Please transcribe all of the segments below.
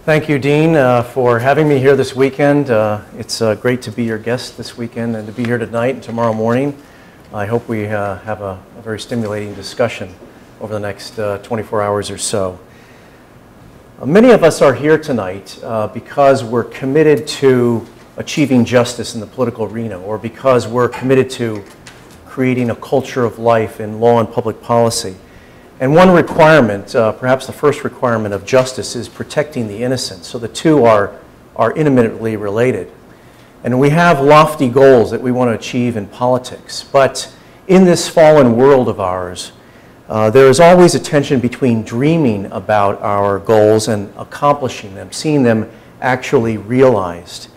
Thank you, Dean, for having me here this weekend. It's great to be your guest this weekend and to be here tonight and tomorrow morning. I hope we have a very stimulating discussion over the next 24 hours or so. Many of us are here tonight because we're committed to achieving justice in the political arena, or because we're committed to creating a culture of life in law and public policy. And one requirement, perhaps the first requirement of justice, is protecting the innocent. So the two are intimately related. And we have lofty goals that we want to achieve in politics. But in this fallen world of ours, there is always a tension between dreaming about our goals and accomplishing them, seeing them actually realized.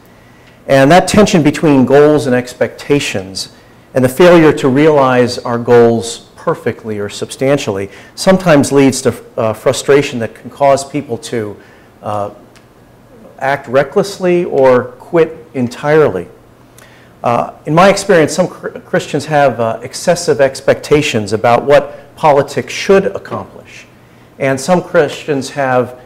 And that tension between goals and expectations, and the failure to realize our goals perfectly or substantially, sometimes leads to frustration that can cause people to act recklessly or quit entirely. In my experience, some Christians have excessive expectations about what politics should accomplish, and some Christians have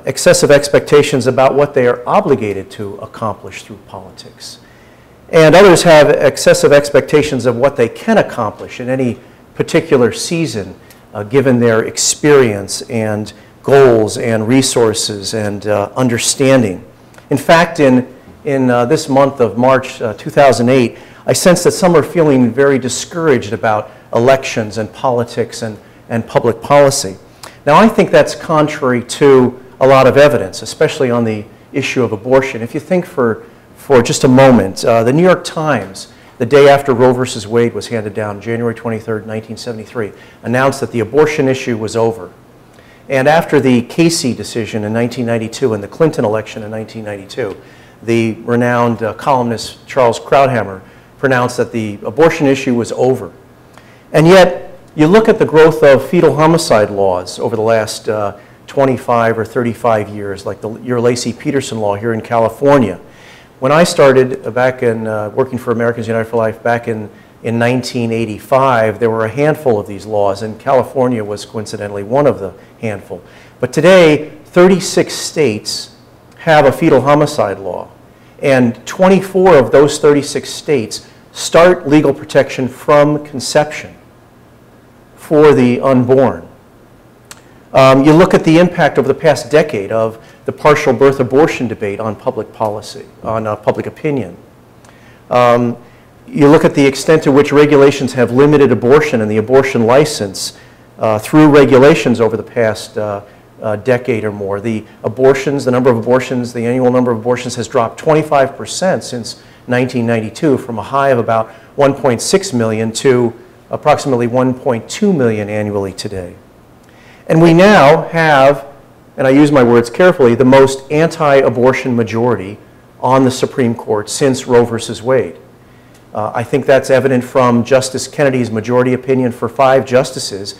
excessive expectations about what they are obligated to accomplish through politics. And others have excessive expectations of what they can accomplish in any particular season, given their experience and goals and resources and understanding. In fact, in this month of March 2008, I sense that some are feeling very discouraged about elections and politics and public policy. Now, I think that's contrary to a lot of evidence, especially on the issue of abortion. If you think for just a moment, the New York Times, the day after Roe v. Wade was handed down, January 23rd, 1973, announced that the abortion issue was over. And after the Casey decision in 1992 and the Clinton election in 1992, the renowned columnist Charles Krauthammer pronounced that the abortion issue was over. And yet, you look at the growth of fetal homicide laws over the last 25 or 35 years, like your Lacey-Peterson law here in California. When I started back in working for Americans United for Life back in 1985, there were a handful of these laws, and California was coincidentally one of the handful. But today, 36 states have a fetal homicide law, and 24 of those 36 states start legal protection from conception for the unborn. You look at the impact over the past decade of the partial birth abortion debate on public policy, on public opinion. You look at the extent to which regulations have limited abortion and the abortion license through regulations over the past decade or more. The number of abortions, the annual number of abortions has dropped 25% since 1992, from a high of about 1.6 million to approximately 1.2 million annually today. And we now have, and I use my words carefully, the most anti-abortion majority on the Supreme Court since Roe v. Wade. I think that's evident from Justice Kennedy's majority opinion for 5 justices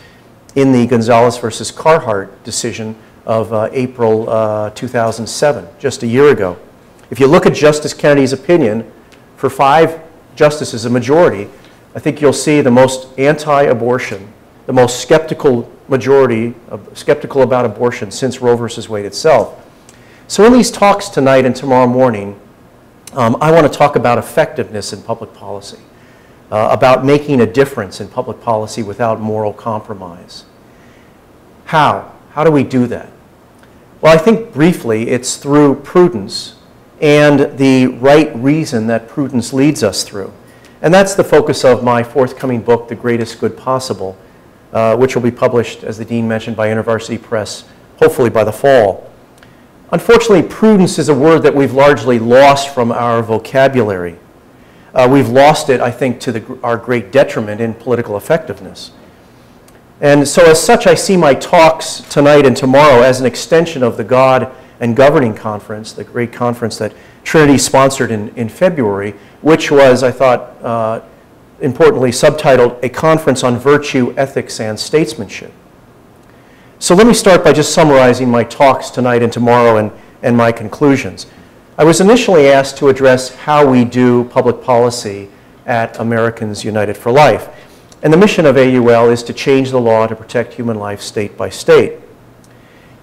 in the Gonzalez versus Carhart decision of April 2007, just a year ago. If you look at Justice Kennedy's opinion for 5 justices, a majority, I think you'll see the most anti-abortion, the most skeptical majority, skeptical about abortion since Roe v. Wade itself. So in these talks tonight and tomorrow morning, I want to talk about effectiveness in public policy, about making a difference in public policy without moral compromise. How? How do we do that? Well, I think briefly it's through prudence and the right reason that prudence leads us through. And that's the focus of my forthcoming book, The Greatest Good Possible, which will be published, as the Dean mentioned, by InterVarsity Press, hopefully by the fall. Unfortunately, prudence is a word that we've largely lost from our vocabulary. We've lost it, I think, to our great detriment in political effectiveness. And so as such, I see my talks tonight and tomorrow as an extension of the God and Governing Conference, the great conference that Trinity sponsored in February, which was, I thought, importantly subtitled, A Conference on Virtue, Ethics, and Statesmanship. So let me start by just summarizing my talks tonight and tomorrow and my conclusions. I was initially asked to address how we do public policy at Americans United for Life. And the mission of AUL is to change the law to protect human life state by state.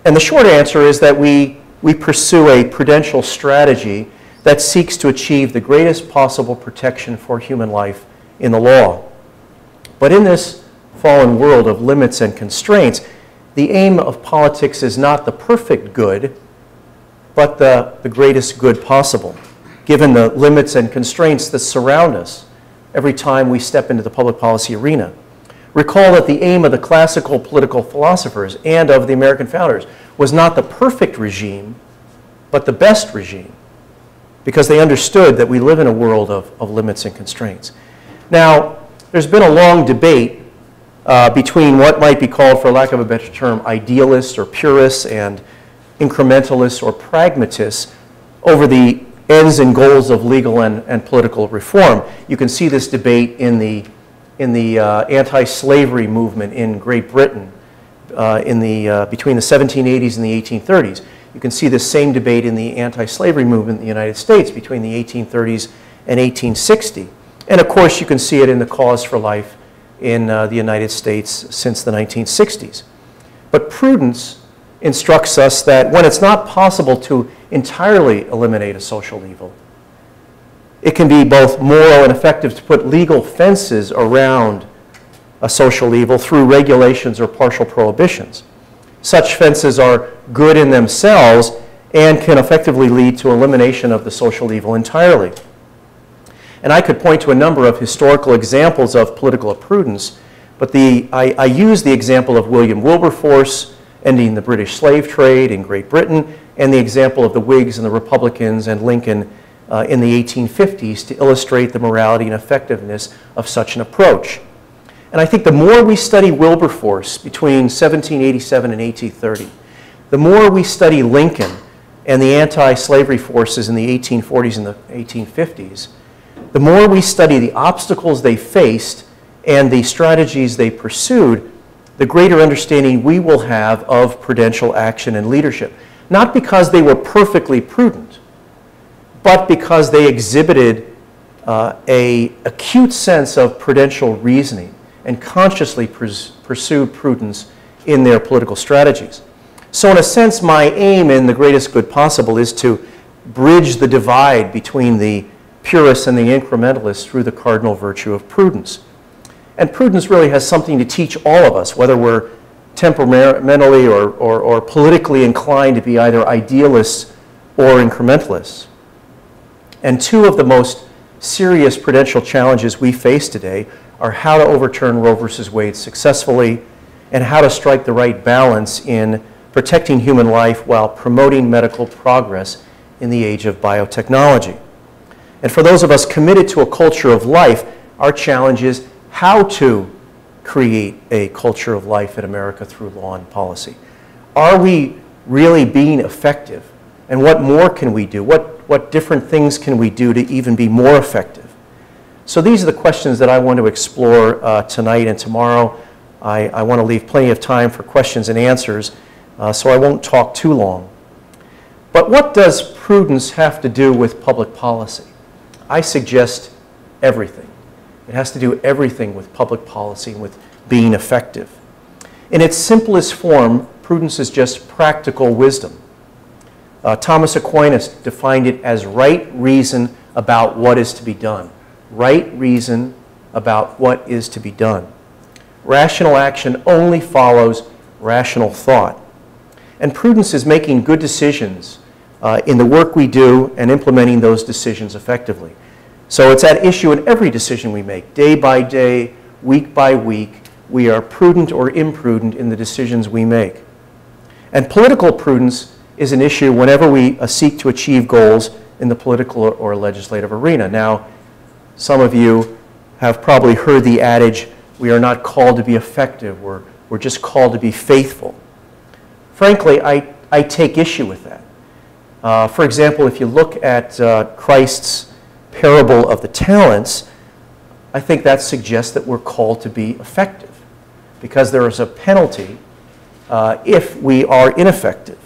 And the short answer is that we we pursue a prudential strategy that seeks to achieve the greatest possible protection for human life in the law. But in this fallen world of limits and constraints, the aim of politics is not the perfect good, but the greatest good possible, given the limits and constraints that surround us every time we step into the public policy arena. Recall that the aim of the classical political philosophers and of the American founders was not the perfect regime, but the best regime, because they understood that we live in a world of limits and constraints. Now, there's been a long debate between what might be called, for lack of a better term, idealists or purists and incrementalists or pragmatists over the ends and goals of legal and political reform. You can see this debate in the anti-slavery movement in Great Britain between the 1780s and the 1830s. You can see this same debate in the anti-slavery movement in the United States between the 1830s and 1860. And of course, you can see it in the cause for life in the United States since the 1960s. But prudence instructs us that when it's not possible to entirely eliminate a social evil, it can be both moral and effective to put legal fences around a social evil through regulations or partial prohibitions. Such fences are good in themselves and can effectively lead to elimination of the social evil entirely. And I could point to a number of historical examples of political prudence, but I use the example of William Wilberforce ending the British slave trade in Great Britain, and the example of the Whigs and the Republicans and Lincoln in the 1850s to illustrate the morality and effectiveness of such an approach. And I think the more we study Wilberforce between 1787 and 1830, the more we study Lincoln and the anti-slavery forces in the 1840s and the 1850s, the more we study the obstacles they faced and the strategies they pursued, the greater understanding we will have of prudential action and leadership. Not because they were perfectly prudent, but because they exhibited an acute sense of prudential reasoning and consciously pursued prudence in their political strategies. So in a sense, my aim in the greatest good possible is to bridge the divide between the purists and the incrementalists through the cardinal virtue of prudence. And prudence really has something to teach all of us, whether we're temperamentally or politically inclined to be either idealists or incrementalists. And two of the most serious prudential challenges we face today are how to overturn Roe versus Wade successfully and how to strike the right balance in protecting human life while promoting medical progress in the age of biotechnology. And for those of us committed to a culture of life, our challenge is how to create a culture of life in America through law and policy. Are we really being effective? And what more can we do? What different things can we do to even be more effective? So these are the questions that I want to explore tonight and tomorrow. I want to leave plenty of time for questions and answers, so I won't talk too long. But what does prudence have to do with public policy? I suggest everything. It has to do everything with public policy and with being effective. In its simplest form, prudence is just practical wisdom. Thomas Aquinas defined it as right reason about what is to be done. Right reason about what is to be done. Rational action only follows rational thought. And prudence is making good decisions in the work we do and implementing those decisions effectively. So it's at issue in every decision we make, day by day, week by week. We are prudent or imprudent in the decisions we make. And political prudence is an issue whenever we seek to achieve goals in the political or legislative arena. Now, some of you have probably heard the adage, we are not called to be effective, we're just called to be faithful. Frankly, I take issue with that. For example, if you look at Christ's parable of the talents, I think that suggests that we're called to be effective because there is a penalty if we are ineffective.